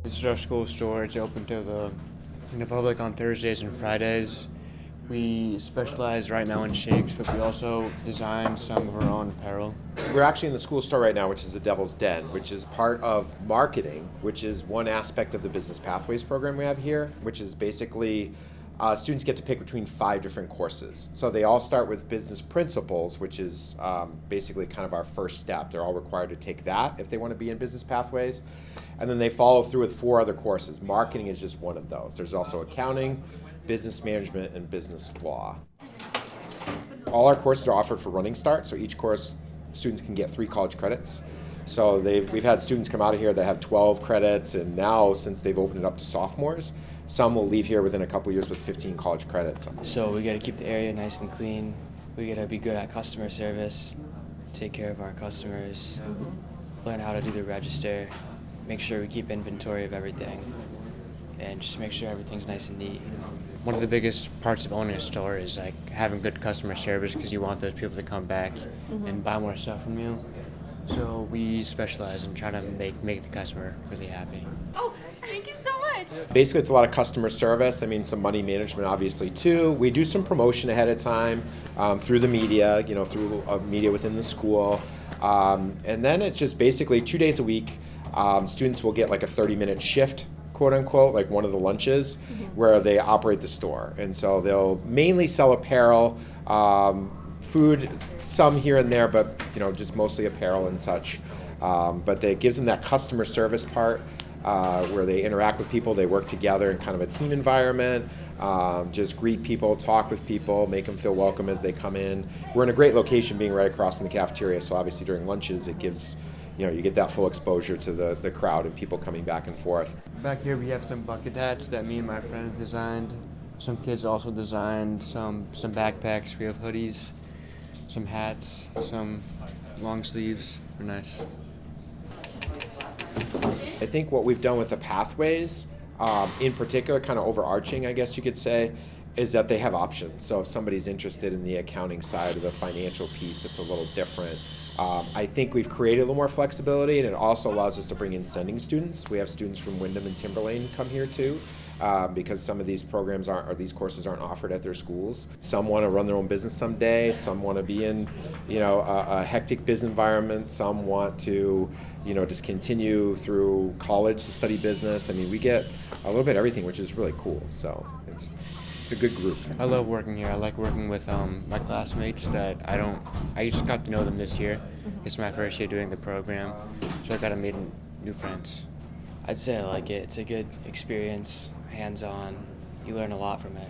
This is our school store. It's open to the public on Thursdays and Fridays. We specialize right now in shakes, but we also design some of our own apparel. We're actually in the school store right now, which is the Devil's Den, which is part of marketing, which is one aspect of the Business Pathways program we have here, which is basically students get to pick between 5 different courses. So they all start with business principles, which is basically kind of our first step. They're all required to take that if they want to be in Business Pathways. And then they follow through with 4 other courses. Marketing is just one of those. There's also accounting, business management, and business law. All our courses are offered for Running Start, so each course students can get 3 college credits. So we've had students come out of here that have 12 credits, and now since they've opened it up to sophomores, some will leave here within a couple years with 15 college credits. So we got to keep the area nice and clean. We got to be good at customer service, take care of our customers, learn how to do the register, make sure we keep inventory of everything, and just make sure everything's nice and neat. One of the biggest parts of owning a store is like having good customer service because you want those people to come back and buy more stuff from you. So we specialize in trying to make the customer really happy. Oh, thank you so much. Basically, it's a lot of customer service. I mean, some money management, obviously, too. We do some promotion ahead of time through the media, through media within the school. And then it's just basically 2 days a week. Students will get like a 30-minute shift, quote unquote, like one of the lunches, where they operate the store. And so they'll mainly sell apparel, food, some here and there, but just mostly apparel and such. But it gives them that customer service part where they interact with people, they work together in kind of a team environment, just greet people, talk with people, make them feel welcome as they come in. We're in a great location being right across from the cafeteria, so obviously during lunches it gives, you get that full exposure to the crowd and people coming back and forth. Back here we have some bucket hats that me and my friends designed. Some kids also designed some backpacks. We have hoodies, some hats, some long sleeves. They're nice. I think what we've done with the pathways, in particular, kind of overarching, I guess you could say, is that they have options. So if somebody's interested in the accounting side or the financial piece, it's a little different. I think we've created a little more flexibility, and it also allows us to bring in sending students. We have students from Wyndham and Timberlane come here too, because some of these programs these courses aren't offered at their schools. Some want to run their own business someday. Some want to be in, a hectic business environment. Some want to, just continue through college to study business. I mean, we get a little bit of everything, which is really cool. So it's a good group. I love working here. I like working with my classmates that I just got to know them this year. It's my first year doing the program, so I got to meet new friends. I'd say I like it. It's a good experience, hands-on. You learn a lot from it.